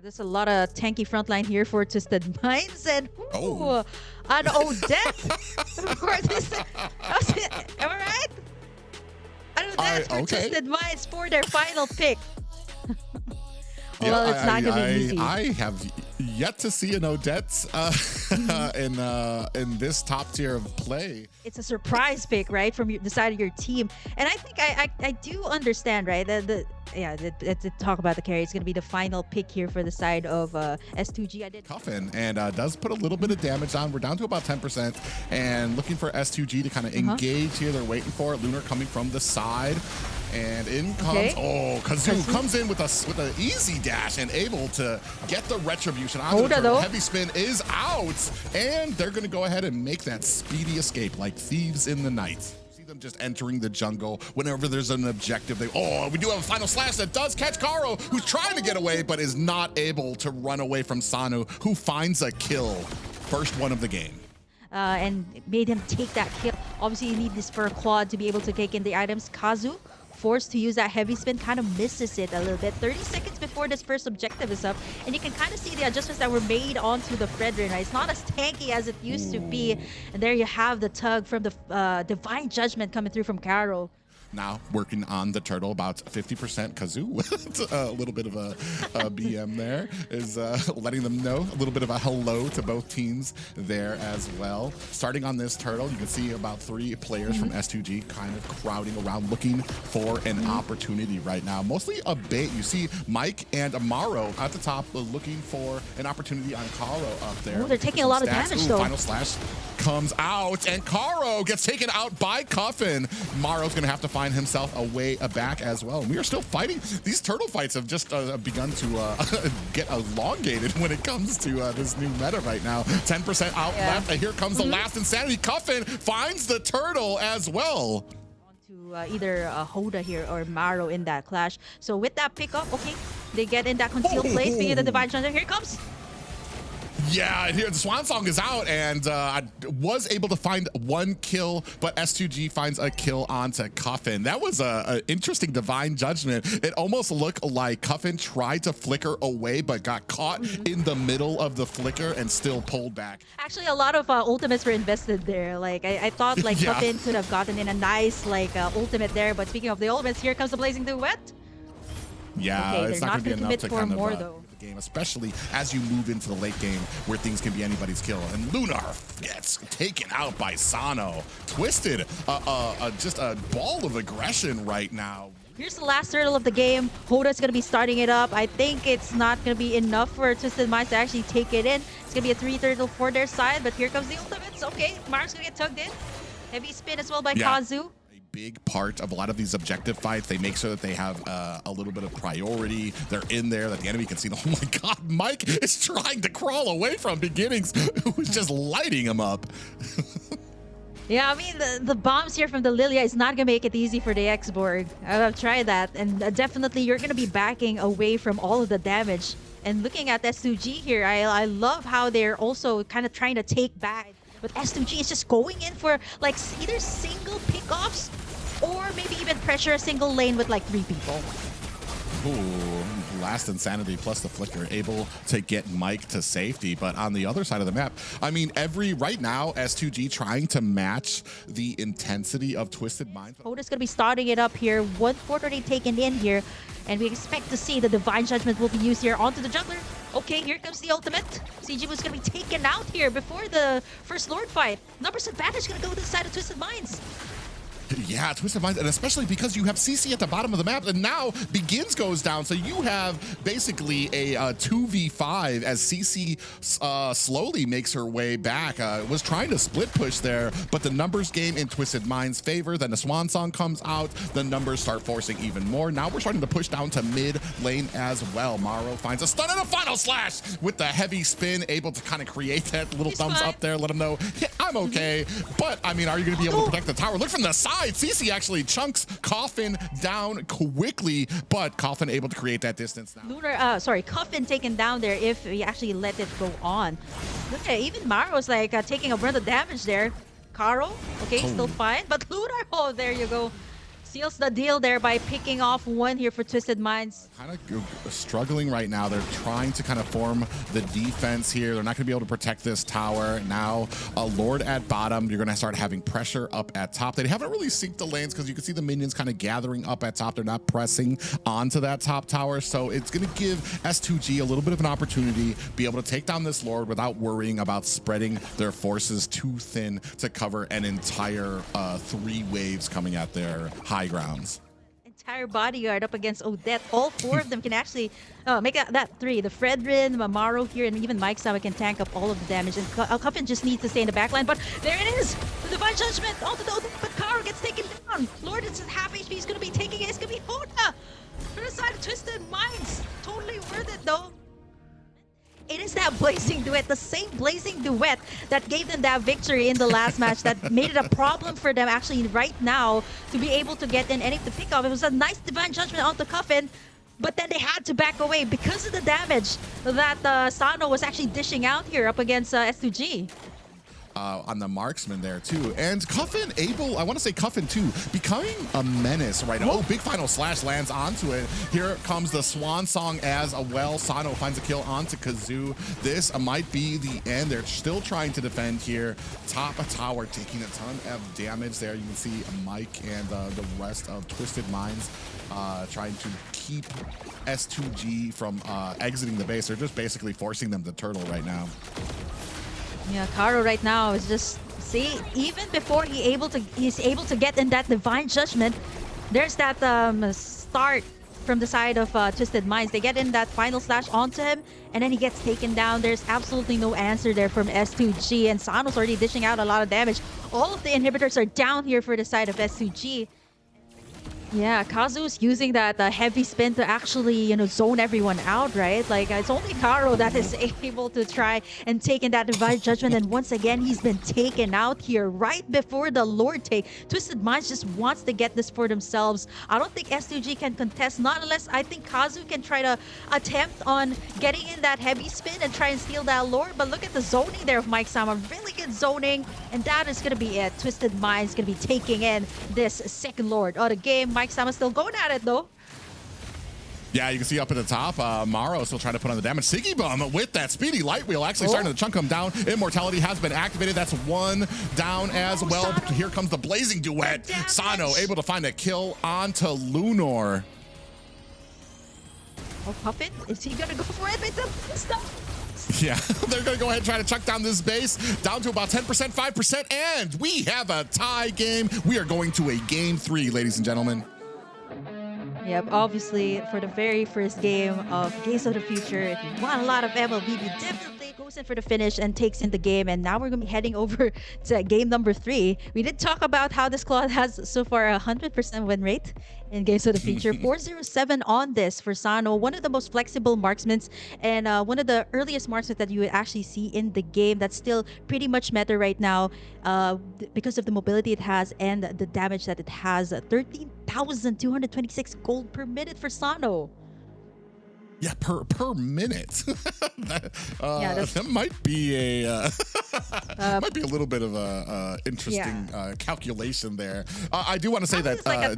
There's a lot of tanky frontline here for Twisted Minds and an Odette for this. Am I right? An Odette for Twisted Minds for their final pick. Well, it's not going to be easy. I have yet to see an Odette in this top tier of play. It's a surprise pick, right, from the side of your team. And I think I do understand, right, to talk about the carry. It's going to be the final pick here for the side of S2G. Coffin, and does put a little bit of damage on. We're down to about 10% and looking for S2G to kind of engage here. They're waiting for it. Lunar coming from the side. And in comes, Kazan comes in with an easy dash and able to get the retribution. Heavy spin is out, and they're going to go ahead and make that speedy escape like thieves in the night. See them just entering the jungle whenever there's an objective. We do have a final slash that does catch Karo, who's trying to get away, but is not able to run away from Sanu, who finds a kill. First one of the game. And made him take that kill. Obviously, you need this for a quad to be able to take in the items. Kazu, forced to use that heavy spin, kind of misses it a little bit. 30 seconds before this first objective is up, and you can kind of see the adjustments that were made onto the Fredrin, right? It's not as tanky as it used to be. And there you have the tug from the Divine Judgment coming through from Carol. Now working on the turtle, about 50% Kazoo. A little bit of a BM there is letting them know a little bit of a hello to both teams there as well. Starting on this turtle, you can see about 3 players from S2G kind of crowding around looking for an opportunity right now. Mostly a bait. You see Mike and Amaro at the top looking for an opportunity on Karo up there. They're taking a lot of damage though. Final slash comes out and Karo gets taken out by Coffin. Maro's going to have to find himself a way back as well. We are still fighting. These turtle fights have just begun to get elongated when it comes to this new meta right now. 10% out left. And here comes the last insanity. Coffin finds the turtle as well. To either Hoda here or Maro in that clash. So with that pickup, they get in that concealed place. Speaking of the Divine Judgment, here it comes. Yeah, here the Swan Song is out, and I was able to find 1 kill, but S2G finds a kill onto Coffin. That was an interesting Divine Judgment. It almost looked like Coffin tried to flicker away, but got caught in the middle of the flicker and still pulled back. Actually, a lot of ultimates were invested there. Like I thought, like Coffin could have gotten in a nice ultimate there. But speaking of the ultimates, here comes the Blazing Duet. Yeah, it's not going to commit for more though. Game, especially as you move into the late game where things can be anybody's kill. And Lunar gets taken out by Sano. Twisted, just a ball of aggression right now. Here's the last turtle of the game. Hoda's going to be starting it up. I think it's not going to be enough for Twisted Minds to actually take it in. It's going to be a 3 turtle for their side, but here comes the ultimates. Okay, Mark's going to get tugged in. Heavy spin as well by Kazu. Big part of a lot of these objective fights. They make sure that they have a little bit of priority. They're in there that the enemy can see. Oh my God, Mike is trying to crawl away from Beginnings, who's just lighting him up. Yeah, I mean, the bombs here from the Lilia is not going to make it easy for the X-Borg. I've tried that, and definitely you're going to be backing away from all of the damage. And looking at S2G here, I love how they're also kind of trying to take back. But S2G is just going in for like either single pickoffs or maybe even pressure a single lane with like 3 people. Ooh, last insanity plus the flicker, able to get Mike to safety. But on the other side of the map, I mean, right now, S2G trying to match the intensity of Twisted Minds. Hoda's going to be starting it up here. 1/4 already taken in here. And we expect to see the Divine Judgment will be used here onto the jungler. Okay, here comes the ultimate. CG was going to be taken out here before the first Lord fight. Numbers advantage going to go to the side of Twisted Minds. Yeah, Twisted Minds, and especially because you have CC at the bottom of the map, and now Begins goes down, so you have basically a 2v5 as CC slowly makes her way back. Was trying to split push there, but the numbers game in Twisted Minds' favor. Then the Swan Song comes out, the numbers start forcing even more. Now we're starting to push down to mid lane as well. Maro finds a stun and a final slash with the heavy spin, able to kind of create that little thumbs up there, let him know, yeah, I'm okay. But, I mean, are you going to be able to protect the tower? Look from the side. CC actually chunks Coffin down quickly, but Coffin able to create that distance now. Coffin taken down there if we actually let it go on. Look at even Maro's like taking a brunt of damage there. Karo, okay, still fine, but Lunar, oh, there you go. Seals the deal there by picking off one here for Twisted Minds. Kind of struggling right now. They're trying to kind of form the defense here. They're not going to be able to protect this tower. Now, a Lord at bottom. You're going to start having pressure up at top. They haven't really synced the lanes because you can see the minions kind of gathering up at top. They're not pressing onto that top tower. So it's going to give S2G a little bit of an opportunity, be able to take down this Lord without worrying about spreading their forces too thin to cover an entire 3 waves coming at their high grounds. Entire bodyguard up against Odette. All 4 of them can actually make that 3. The Fredrin, Mamaro here, and even Mike Sama can tank up all of the damage. And Cuffin just needs to stay in the backline. But there it is! The Divine Judgment onto the Odette, but Karo gets taken down. Lord is at half HP. He's going to be taking it. It's going to be Hoda for the side of Twisted Minds. Totally worth it, though. It is that Blazing Duet, the same Blazing Duet that gave them that victory in the last match that made it a problem for them actually right now to be able to get in any of the pickoff. It was a nice Divine Judgment onto Cuffin, but then they had to back away because of the damage that Sano was actually dishing out here up against S2G. On the marksman there too, and Cuffin able, I want to say Cuffin too, becoming a menace right now. Oh, big final slash lands onto it. Here comes the swan song as well. Sano finds a kill onto Kazoo. This might be the end. They're still trying to defend here. Top of tower taking a ton of damage there. You can see Mike and the rest of Twisted Minds trying to keep S2G from exiting the base. They're just basically forcing them to turtle right now. Yeah, Karo right now is just, see, even before he's able to get in that Divine Judgment, there's that start from the side of Twisted Minds. They get in that final slash onto him, and then he gets taken down. There's absolutely no answer there from S2G, and Sano's already dishing out a lot of damage. All of the inhibitors are down here for the side of S2G. Yeah, Kazu's using that heavy spin to actually, you know, zone everyone out, right? Like, it's only Karo that is able to try and take in that Divine Judgment, and once again, he's been taken out here right before the Lord take. Twisted Minds just wants to get this for themselves. I don't think S2G can contest, not unless I think Kazu can try to attempt on getting in that heavy spin and try and steal that Lord, but look at the zoning there of Mike Sama. Really good zoning, and that is going to be it. Twisted Minds going to be taking in this second Lord of the game. Mike Sama still going at it though. Yeah, you can see up at the top, Maro still trying to put on the damage. Siggy Bum with that speedy light wheel actually starting to chunk him down. Immortality has been activated. That's 1 down as well. Sano. Here comes the Blazing Duet. Sano able to find a kill onto Lunor. Oh, Puffin, is he gonna go for it? Yeah, they're going to go ahead and try to chuck down this base down to about 10%, 5%, and we have a tie game. We are going to a game 3, ladies and gentlemen. Yep, obviously, for the very first game of Games of the Future, if you want a lot of MLB, definitely goes in for the finish and takes in the game. And now we're going to be heading over to game number 3. We did talk about how this squad has so far a 100% win rate in Games of the Future. 407 on this for Sano, one of the most flexible marksmen and one of the earliest marksmen that you would actually see in the game. That's still pretty much meta right now because of the mobility it has and the damage that it has. 13,226 gold per minute for Sano. Yeah, per minute. That might be a might be a little bit of a interesting calculation there. I do want to say that it's like